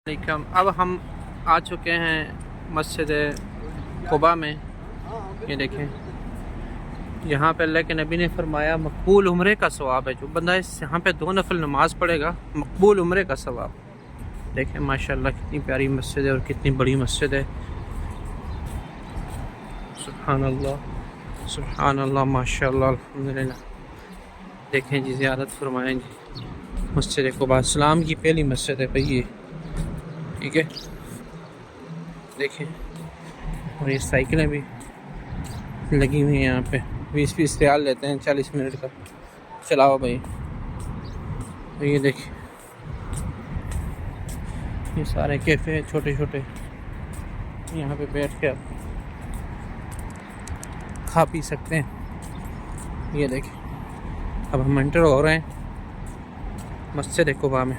अब हम आ चुके हैं मस्जिद कुबा में। ये देखें, यहाँ पे अल्लाह के नबी ने फरमाया मकबूल उम्रे का सवाब है। जो बंदा इस यहाँ पे 2 नफल नमाज पढ़ेगा, मकबूल उम्रे का सवाब। देखें माशाल्लाह कितनी प्यारी मस्जिद है और कितनी बड़ी मस्जिद है। सुभान अल्लाह माशाल्लाह अल्हम्दुलिल्लाह। देखें जी, ज़ियारत फरमाएँ जी मस्जिद कुबा। इस्लाम की पहली मस्जिद है भाई ये, ठीक है। देखें, और ये साइकिलें भी लगी हुई हैं यहाँ पे। 20-20 रियाल लेते हैं 40 मिनट का। चलाओ भाई। तो ये देखिए, ये सारे कैफ़े छोटे छोटे, यहाँ पे बैठ के आप खा पी सकते हैं। ये देखिए, अब हम एंटर हो रहे हैं मस्जिद कुबा में।